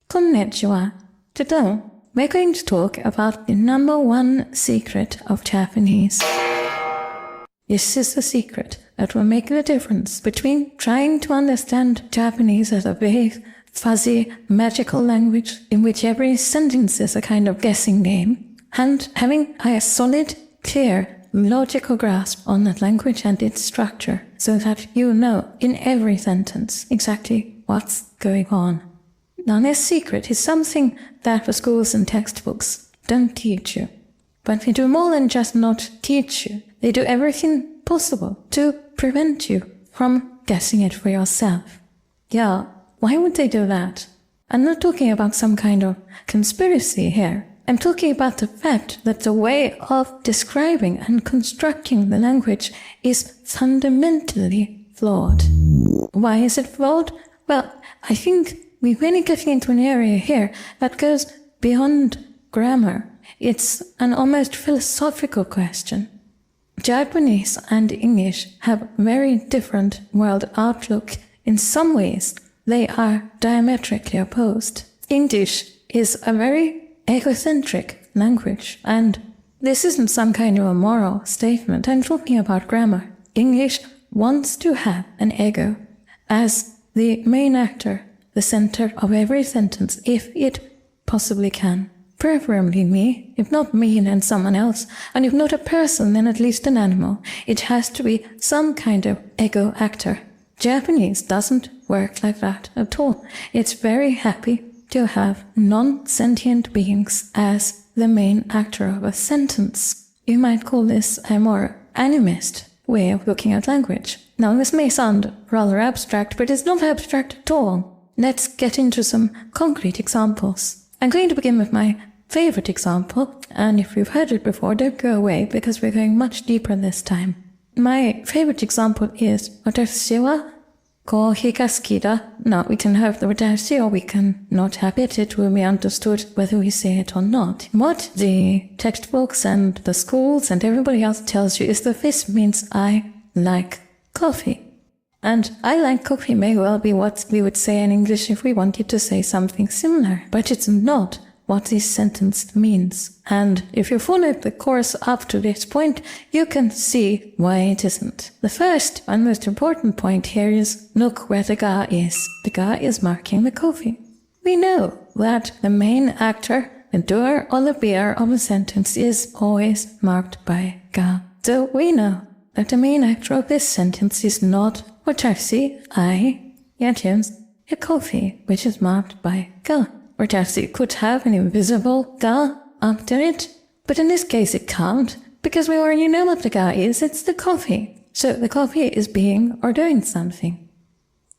Konnichiwa. Today, we're going to talk about the number one secret of Japanese. This is the secret that will make the difference between trying to understand Japanese as a vague, fuzzy, magical language in which every sentence is a kind of guessing game, and having a solid, clear, logical grasp on that language and its structure, so that you know in every sentence exactly what's going on. Now, this secret is something that the schools and textbooks don't teach you. But they do more than just not teach you. They do everything possible to prevent you from guessing it for yourself. Yeah, why would they do that? I'm not talking about some kind of conspiracy here. I'm talking about the fact that the way of describing and constructing the language is fundamentally flawed. Why is it flawed? Well, I think we're really getting into an area here that goes beyond grammar. It's an almost philosophical question. Japanese and English have very different world outlook. In some ways, they are diametrically opposed. English is a very egocentric language, and this isn't some kind of a moral statement. I'm talking about grammar. English wants to have an ego as the main actor, the center of every sentence, if it possibly can. Preferably me. If not me, then someone else. And if not a person, then at least an animal. It has to be some kind of ego actor. Japanese doesn't work like that at all. It's very happy to have non-sentient beings as the main actor of a sentence. You might call this a more animist way of looking at language. Now, this may sound rather abstract, but it's not abstract at all. Let's get into some concrete examples. I'm going to begin with my favorite example, and if you've heard it before, don't go away, because we're going much deeper this time. My favorite example is watashi wa kohi ga suki da. Now, we can have the watashi or we can not have it. It will be understood whether we say it or not. What the textbooks and the schools and everybody else tells you is that this means I like coffee. And I like coffee may well be what we would say in English if we wanted to say something similar, but it's not what this sentence means. And if you followed the course up to this point, you can see why it isn't. The first and most important point here is look where the ga is. The ga is marking the coffee. We know that the main actor, the doer or the beer of a sentence is always marked by ga. So we know that the main actor of this sentence is not watashi, I, yet is a coffee, which is marked by ga. Watashi could have an invisible ga after it, but in this case it can't, because we already know what the ga is, it's the coffee. So the coffee is being or doing something.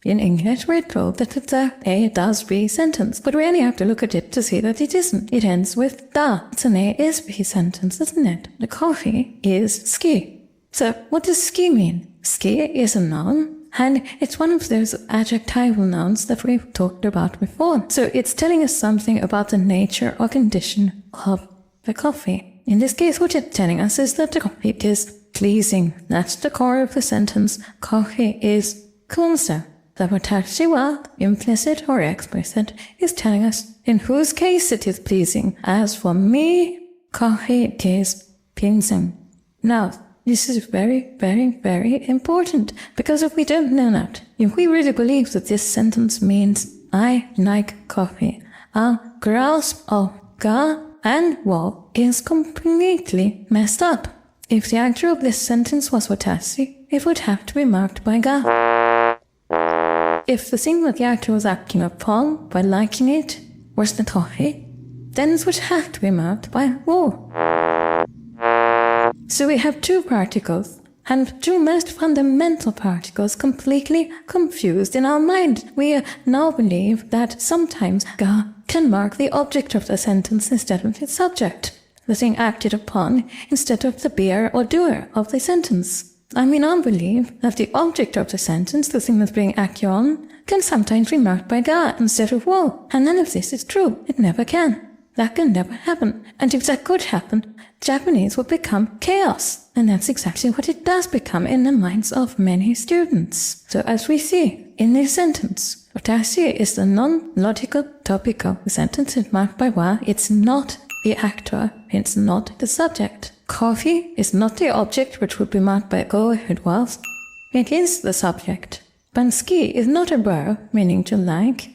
In English, we're told that it's a does be sentence, but we only have to look at it to see that it isn't. It ends with da. It's an a is be sentence, isn't it? The coffee is ski. So what does ski mean? Ski is a noun, and it's one of those adjectival nouns that we've talked about before. So it's telling us something about the nature or condition of the coffee. In this case, what it's telling us is that the coffee is pleasing. That's the core of the sentence. Coffee is kunsa. The watashi wa, implicit or explicit, is telling us in whose case it is pleasing. As for me, coffee is pleasing. Now, this is very, very, very important, because if we don't know that, if we really believe that this sentence means I like coffee, our grasp of ga and wo is completely messed up. If the actor of this sentence was watashi, it would have to be marked by ga. If the thing that the actor was acting upon by liking it was the coffee, then it would have to be marked by wo. So we have two particles, and two most fundamental particles completely confused in our mind. We now believe that sometimes ga can mark the object of the sentence instead of its subject, the thing acted upon instead of the beer or doer of the sentence. And we now believe that the object of the sentence, the thing that's being acted on, can sometimes be marked by ga instead of wo. And none of this is true. It never can. That can never happen. And if that could happen, Japanese would become chaos. And that's exactly what it does become in the minds of many students. So as we see in this sentence, Watashi is the non-logical topic of the sentence and marked by wa. It's not the actor, it's not the subject. Coffee is not the object which would be marked by go if it was. It is the subject. Banski is not a verb, meaning to like.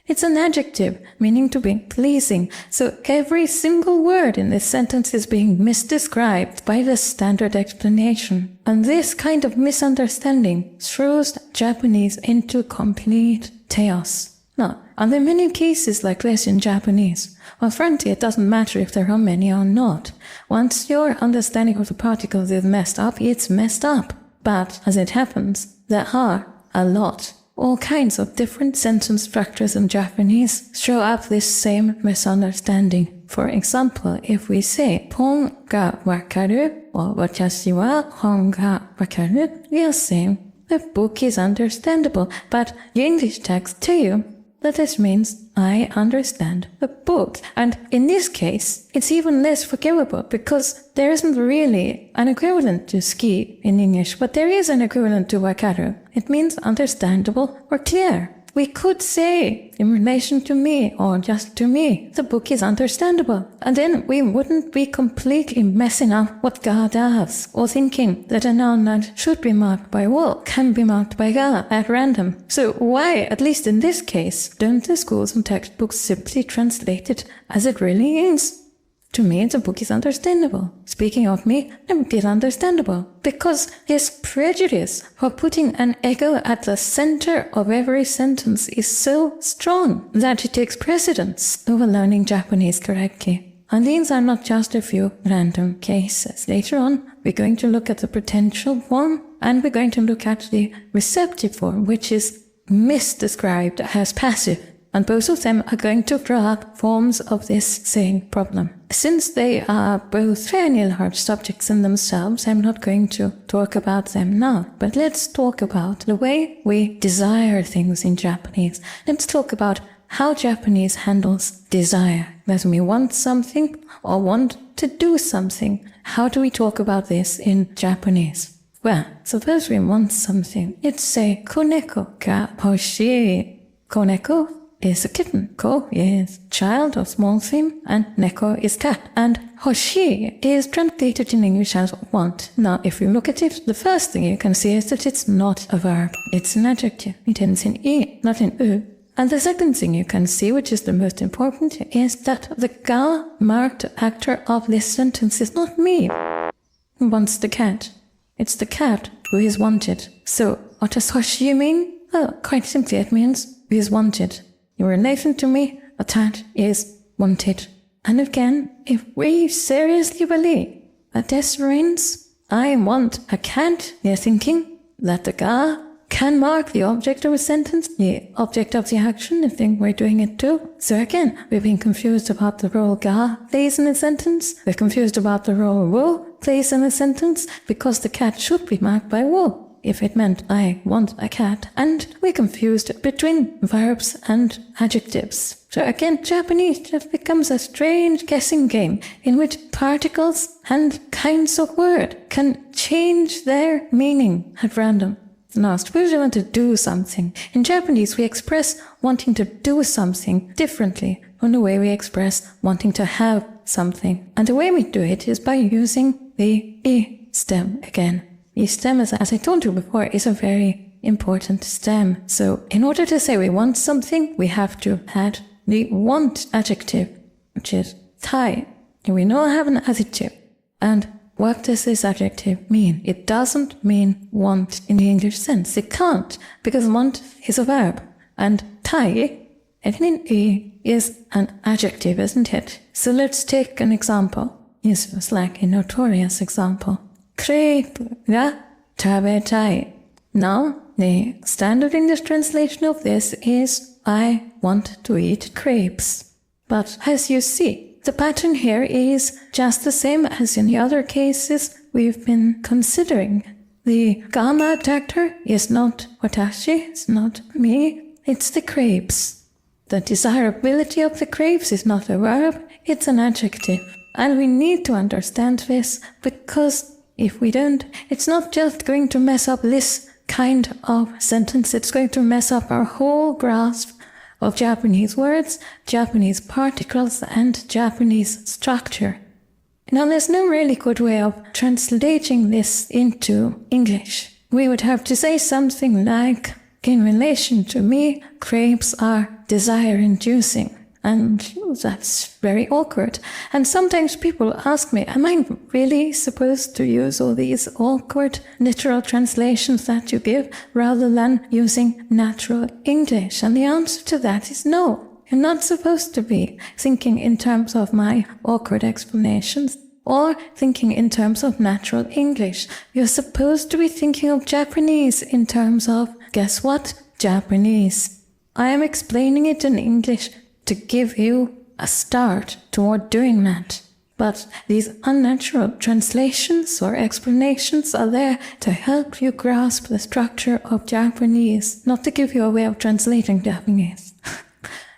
It's an adjective, meaning to be pleasing. So every single word in this sentence is being misdescribed by the standard explanation. And this kind of misunderstanding throws Japanese into complete chaos. Now, are there many cases like this in Japanese? Well, frankly, it doesn't matter if there are many or not. Once your understanding of the particles is messed up, it's messed up. But, as it happens, there are a lot. All kinds of different sentence structures in Japanese show up this same misunderstanding. For example, if we say pon ga wakaru or watashi wa hon ga wakaru, we are saying the book is understandable, but the English text tell you that this means I understand the book. And in this case, it's even less forgivable because there isn't really an equivalent to ski in English, but there is an equivalent to wakaru. It means understandable or clear. We could say, in relation to me or just to me, the book is understandable. And then we wouldn't be completely messing up what ga does, or thinking that a noun that should be marked by wo can be marked by ga at random. So why, at least in this case, don't the schools and textbooks simply translate it as it really is? To me, the book is understandable. Speaking of me, the book is understandable. Because his prejudice for putting an ego at the center of every sentence is so strong that it takes precedence over learning Japanese correctly. And these are not just a few random cases. Later on, we're going to look at the potential form, and we're going to look at the receptive form, which is misdescribed as passive. And both of them are going to throw up forms of this same problem. Since they are both fairly large subjects in themselves, I'm not going to talk about them now. But let's talk about the way we desire things in Japanese. Let's talk about how Japanese handles desire. When we want something or want to do something, how do we talk about this in Japanese? Well, suppose we want something. Let's say, koneko ga hoshii. Koneko is a kitten. Ko is child or small thing, and neko is cat. And hoshii is translated in English as want. Now, if you look at it, the first thing you can see is that it's not a verb. It's an adjective. It ends in i, not in u. And the second thing you can see, which is the most important, is that the ga marked actor of this sentence is not me who wants the cat. It's the cat who is wanted. So, what does hoshii mean? Well, quite simply, it means who is wanted. In relation to me, a cat is wanted. And again, if we seriously believe that this means I want a cat, you're thinking that the ga can mark the object of a sentence, the object of the action, if we're doing it too. So again, we've been confused about the role ga plays in a sentence. We're confused about the role wo plays in a sentence because the cat should be marked by wo if it meant I want a cat, and we're confused between verbs and adjectives. So again, Japanese just becomes a strange guessing game in which particles and kinds of word can change their meaning at random. Now, suppose you want to do something. In Japanese, we express wanting to do something differently from the way we express wanting to have something. And the way we do it is by using the I stem again. The stem, as I told you before, is a very important stem. So in order to say we want something, we have to add the want adjective, which is tai. And we now have an adjective. And what does this adjective mean? It doesn't mean want in the English sense. It can't, because want is a verb. And tai, is an adjective, isn't it? So let's take an example. This was like a notorious example. Crepe ga tabetai. Now, the standard English translation of this is I want to eat crepes. But as you see, the pattern here is just the same as in the other cases we've been considering. The gamma actor is not watashi, it's not me, it's the crepes. The desirability of the crepes is not a verb, it's an adjective. And we need to understand this because if we don't, it's not just going to mess up this kind of sentence. It's going to mess up our whole grasp of Japanese words, Japanese particles, and Japanese structure. Now, there's no really good way of translating this into English. We would have to say something like, in relation to me, grapes are desire-inducing. And that's very awkward. And sometimes people ask me, am I really supposed to use all these awkward literal translations that you give rather than using natural English? And the answer to that is no. You're not supposed to be thinking in terms of my awkward explanations or thinking in terms of natural English. You're supposed to be thinking of Japanese in terms of, guess what? Japanese. I am explaining it in English to give you a start toward doing that. But these unnatural translations or explanations are there to help you grasp the structure of Japanese, not to give you a way of translating Japanese.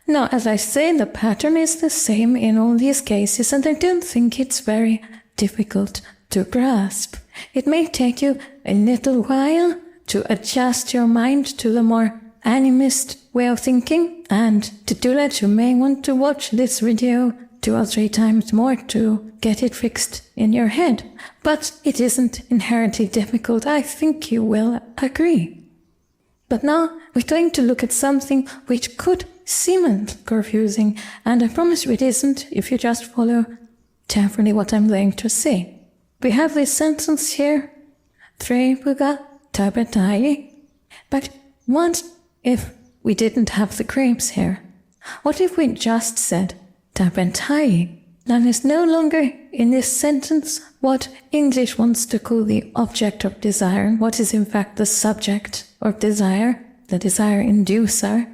Now, as I say, the pattern is the same in all these cases, and I don't think it's very difficult to grasp. It may take you a little while to adjust your mind to the more animist way of thinking, and to do that you may want to watch this video 2 or 3 times more to get it fixed in your head. But it isn't inherently difficult, I think you will agree. But now we're going to look at something which could seem confusing, and I promise you it isn't if you just follow carefully what I'm going to say. We have this sentence here, クレープが食べたい. But what if we didn't have the grapes here? What if we just said 食べたい? That is no longer in this sentence what English wants to call the object of desire, and what is in fact the subject of desire, the desire inducer.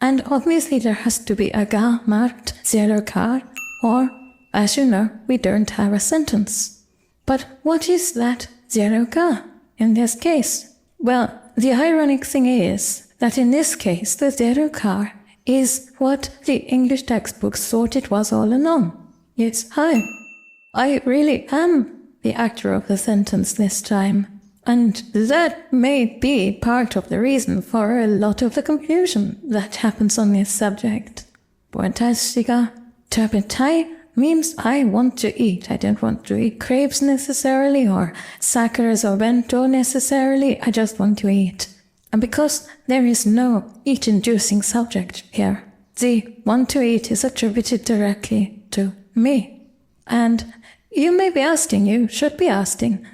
And obviously there has to be a ga marked 0 ka, or, as you know, we don't have a sentence. But what is that 0 ka in this case? Well, the ironic thing is that in this case the 0 ka is what the English textbooks thought it was all along. Yes, I really am the actor of the sentence this time. And that may be part of the reason for a lot of the confusion that happens on this subject. 私が食べたい means I want to eat. I don't want to eat grapes necessarily or sakaras or bento necessarily. I just want to eat. And because there is no eat-inducing subject here, the want to eat is attributed directly to me. And you may be asking, you should be asking,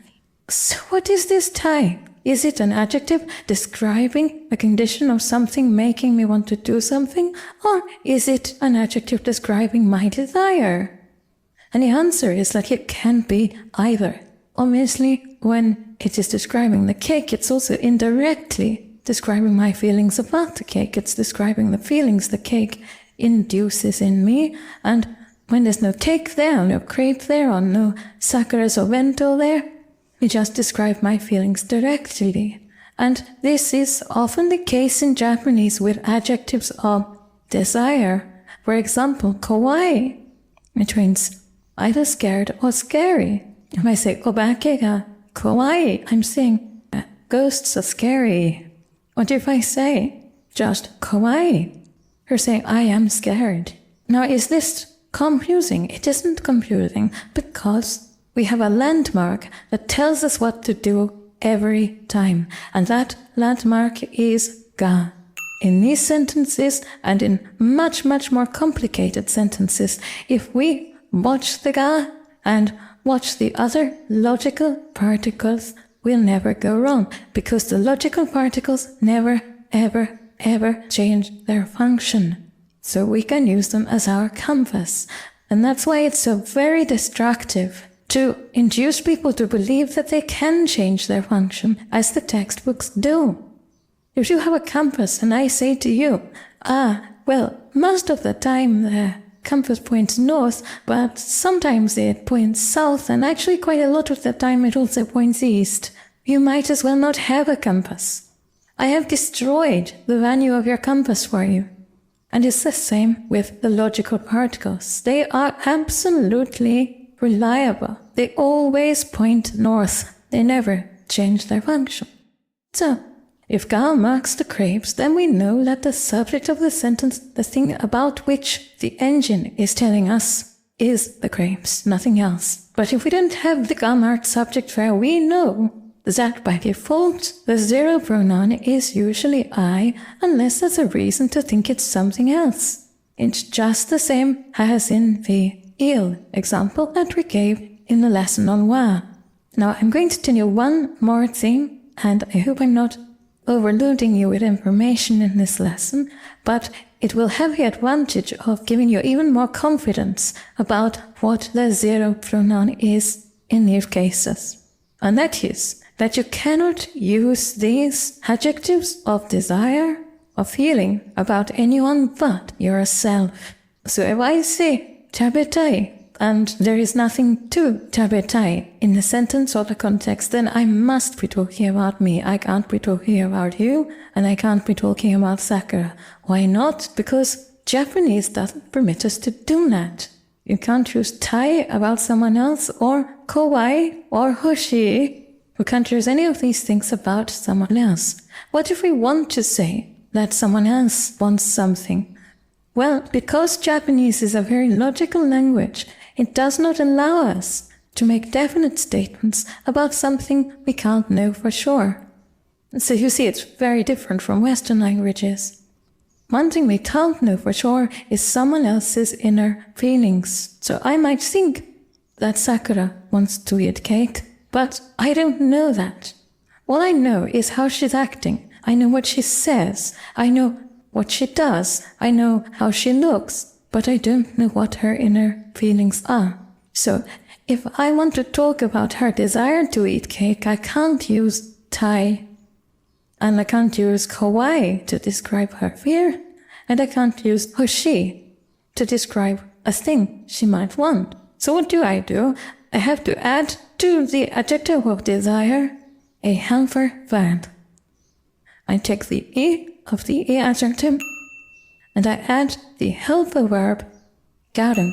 so what is this tai? Is it an adjective describing a condition of something making me want to do something? Or is it an adjective describing my desire? And the answer is that it can be either. Obviously, when it is describing the cake, it's also indirectly describing my feelings about the cake. It's describing the feelings the cake induces in me. And when there's no cake there, no crepe there, or no sakaras or bento there, I just describe my feelings directly. And this is often the case in Japanese with adjectives of desire. For example, kawaii, which means either scared or scary. If I say obake ga kawaii, I'm saying ghosts are scary. What if I say just kawaii? You're saying I am scared. Now, is this confusing? It isn't confusing because we have a landmark that tells us what to do every time. And that landmark is ga. In these sentences and in much, much more complicated sentences, if we watch the ga and watch the other logical particles, we'll never go wrong, because the logical particles never, ever, ever change their function. So we can use them as our compass. And that's why it's so very destructive to induce people to believe that they can change their function, as the textbooks do. If you have a compass and I say to you, well, most of the time the compass points north, but sometimes it points south, and actually quite a lot of the time it also points east, you might as well not have a compass. I have destroyed the value of your compass for you. And it's the same with the logical particles. They are absolutely reliable. They always point north. They never change their function. So, If ga marks the grapes, then we know that the subject of the sentence, the thing about which the engine is telling us, is the grapes, nothing else. But if we don't have the ga marked subject where we know that by default the zero pronoun is usually I, unless there's a reason to think it's something else. It's just the same as in the il example that we gave in the lesson on wa. Now I'm going to tell you one more thing, and I hope I'm not overloading you with information in this lesson, but it will have the advantage of giving you even more confidence about what the zero pronoun is in these cases. And that is that you cannot use these adjectives of desire or feeling about anyone but yourself. So if I say tabetai, and there is nothing to tabetai in the sentence or the context, then I must be talking about me. I can't be talking about you, and I can't be talking about Sakura. Why not? Because Japanese doesn't permit us to do that. You can't use tai about someone else, or kawaii, or hoshii. We can't use any of these things about someone else. What if we want to say that someone else wants something? Well, because Japanese is a very logical language, it does not allow us to make definite statements about something we can't know for sure. So you see, it's very different from Western languages. One thing we can't know for sure is someone else's inner feelings. So I might think that Sakura wants to eat cake, but I don't know that. All I know is how she's acting. I know what she says. I know what she does. I know how she looks, but I don't know what her inner feelings are. So if I want to talk about her desire to eat cake, I can't use tai, and I can't use kawaii to describe her fear, and I can't use hoshii to describe a thing she might want. So what do? I have to add to the adjective of desire a helper verb. I take the e of the e adjective and I add the helper verb garu.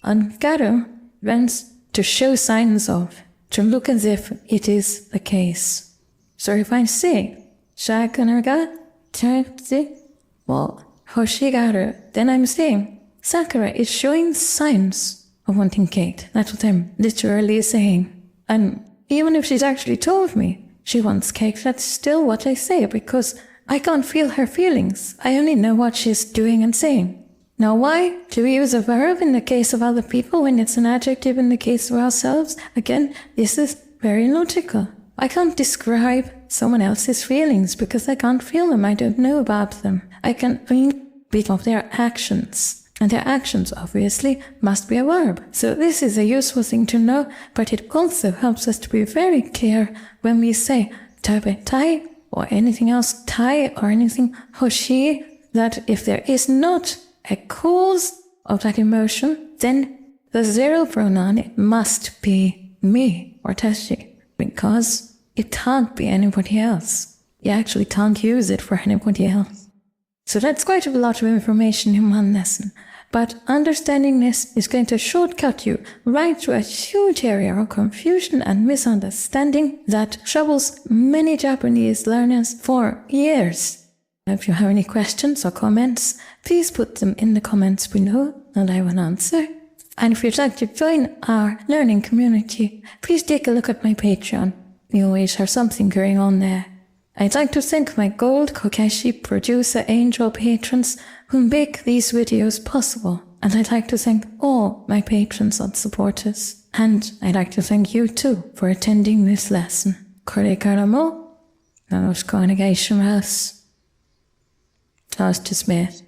And garu means to show signs of, to look as if it is the case. So if I say Sakura ga taite wo hoshigaru, then I'm saying Sakura is showing signs of wanting cake. That's what I'm literally saying. And even if she's actually told me she wants cake, that's still what I say, because I can't feel her feelings. I only know what she's doing and saying. Now, why do we use a verb in the case of other people when it's an adjective in the case of ourselves? Again, this is very logical. I can't describe someone else's feelings because I can't feel them. I don't know about them. I can think a bit of their actions. And their actions, obviously, must be a verb. So this is a useful thing to know, but it also helps us to be very clear when we say tabetai or anything else, tai or anything hoshii, that if there is not a cause of that emotion, then the zero pronoun, it must be me or tashi, because it can't be anybody else. You actually can't use it for anybody else. So that's quite a lot of information in one lesson. But understanding this is going to shortcut you right through a huge area of confusion and misunderstanding that troubles many Japanese learners for years. If you have any questions or comments, please put them in the comments below and I will answer. And if you'd like to join our learning community, please take a look at my Patreon. We always have something going on there. I'd like to thank my Gold Kokeshi producer angel patrons who make these videos possible. And I'd like to thank all my patrons and supporters. And I'd like to thank you too for attending this lesson. Korekara mo yoroshiku onegai shimasu. Toast to Smith.